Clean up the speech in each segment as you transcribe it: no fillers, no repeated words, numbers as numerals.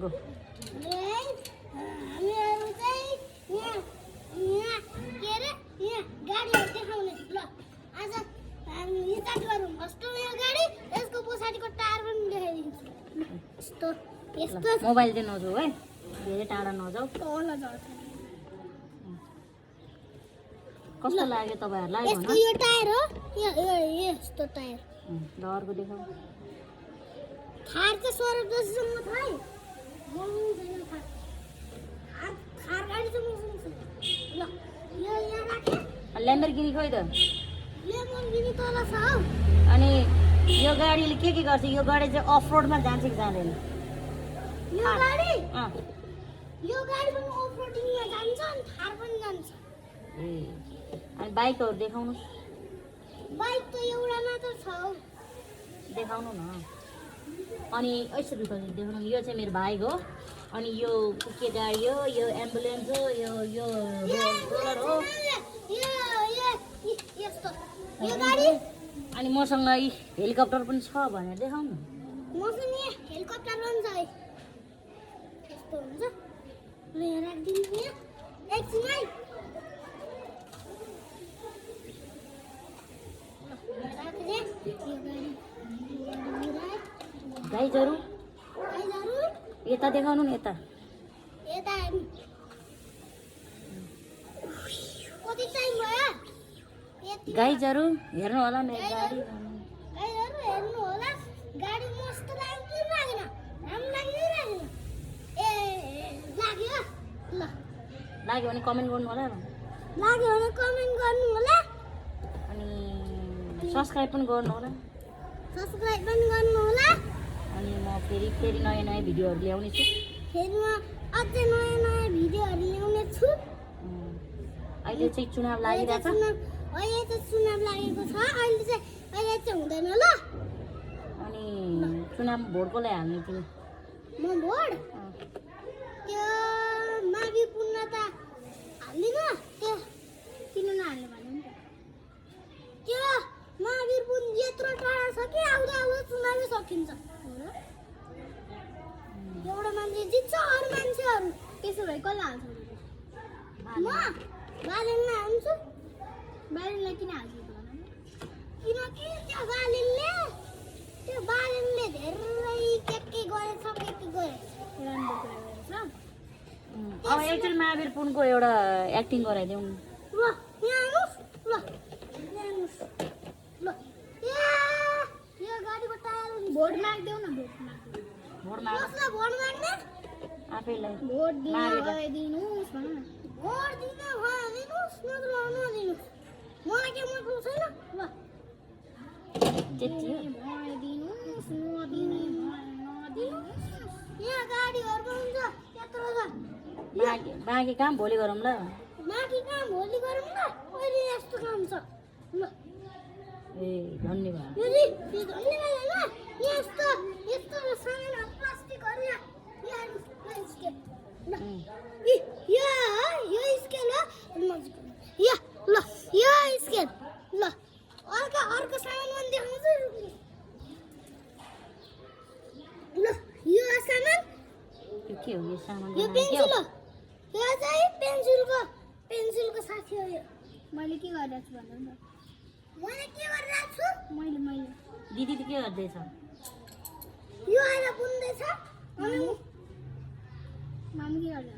go हामीहरू चाहिँ यहाँ के अरे यहाँ गाडीहरू देखाउने ल आज हामी स्टार्ट गरौँ कस्तो यो गाडी यसको पछाडिको टायर पनि देखाइदिन्छु यस्तो यस्तो मोबाइल चाहिँ नजाऊ है धेरै टाढा नजाऊ तल झर्छ कस्तो लाग्यो तपाईहरुलाई यसको यो टायर हो यस्तो टायर ल अर्को देखाऊ थार चाहिँ 12 जसम्म छ है मसँग छैन थार थार गाडी चाहिँ मसँग छ ल यो यहाँ राखे ल्याम्बोर्गिनी खोइ त ल्याम्बोर्गिनी तल छ हौ अनि यो गाडीले के गर्छ यो गाडी चाहिँ अफ रोडमा जान्छ कि जाँदैन यो गाडी अँ यो गाडी पनि अफ रोडिङमा जान्छ अनि थार पनि जान्छ ए अनि बाइकहरु देखाउनु बाइक त एउटा मात्र छ हौ देखाउनु न अनि यसरी देखाउनु यो चाहिँ मेरो भाइ हो अनि यो के गाडी हो यो एम्बुलेन्स हो यो रोलर हो यस्तो यो गाडी अनि मसँग हेलिकप्टर पनि छ भनेर देखाउनु मसँग हेलिकप्टर पनि छ है यस्तो हुन्छ ल यहाँ राखिदिन्छु यहाँ एकछिन है गाइजहरु यता देखाउनु नि यता यता कति टाइम भयो गाइजहरु हेर्नु होला मेरो गाडी गाइजहरु हेर्नु होला गाडी मस्त लाग्यो कि लागेन राम्रो लाग्यो कि लागेन ए लाग्यो ल लाग्यो भने कमेन्ट गर्नु होला लाग्यो भने कमेन्ट गर्नु होला अनि सब्स्क्राइब पनि गर्नु होला सब्स्क्राइब पनि गर्नु होला अनि म फेरि नयाँ भिडियोहरु ल्याउने छु फेरि म अझै नयाँ भिडियोहरु ल्याउने छु अहिले चाहिँ चुनाव लागिरहेछ अहिले चाहिँ चुनाव लागेको छ अहिले चाहिँ हुँदैन ल अनि चुनाव भोट कसलाई हाल्ने तिमी म भोट त्यो मावि पुन्न त हाल्दिन त्यो किन नहाल्ने भन्नु त्यो महावीर पुन यत्रो टाढा छ कि आउँदा चुनावै सकिन्छ एउटा मान्छे जित्छ अरू मान्छेहरू त्यसो भए कसलाई हाल्छ म बालेनलाई हाल्छु बालेनलाई किन हाल्छु किनकि त्यो बालेनले धेरै के गरेछ के गरेछ अब एकचोटि महावीर पुनको एउटा एक्टिङ गराइदेऊ ल यहाँ आउनुहोस् ल ल यो गाडीको टायर भोट माग्देऊ न भोट माग कसलाई भोट माग्ने आफैलाई भोट दिनुहोस् भन न भोट दिनुहोस् नत्र नदिनुहोस् मलाई के मतलब छैन ल त्यति हो दिनुहोस् नदिनुहोस् यहाँ गाडीहरू हुन्छ त्यत्रो छ बाँकी काम भोलि गरौँ ल माथि काम भोलि गरौँ न अहिले यस्तो काम छ ल ए धन्यवाद यो धन्यवाद हैन यस्तो सामानहरु प्लास्टिकहरु यहाँ स्केल ल यो स्केल हो ल यो स्केल ल अर्को सामान पनि देखाउँछु ल यो सामान यो के हो यो सामान यो पेन्सिल हो यो चाहिँ पेन्सिलको साथी हो यो मैले के गरिरहेको छु भन्नु न मैले के गरिरहेको छु मैले दिदी त के गर्दैछ यो आएर बुन्दैछ अनि मामी के गर्दै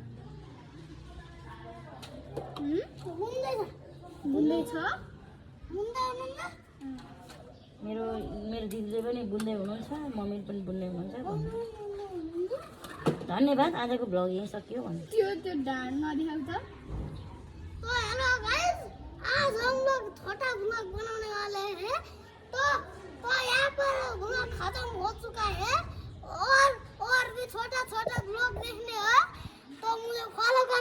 बुन्दैछ मेरो दिदीले पनि बुन्दै हुनुहुन्छ मम्मी पनि बुन्दै हुनुहुन्छ धन्यवाद आजको भ्लग यही सकियो भन्नु त्यो ढाड नदेखाउ त तो हेलो गाइस आज हम लोग छोटा ब्लॉग बनाने वाले हैं तो यहाँ पर ब्लॉग खत्म हो चुका है और भी छोटा ब्लॉग देखने हो तो मुझे फॉलो कर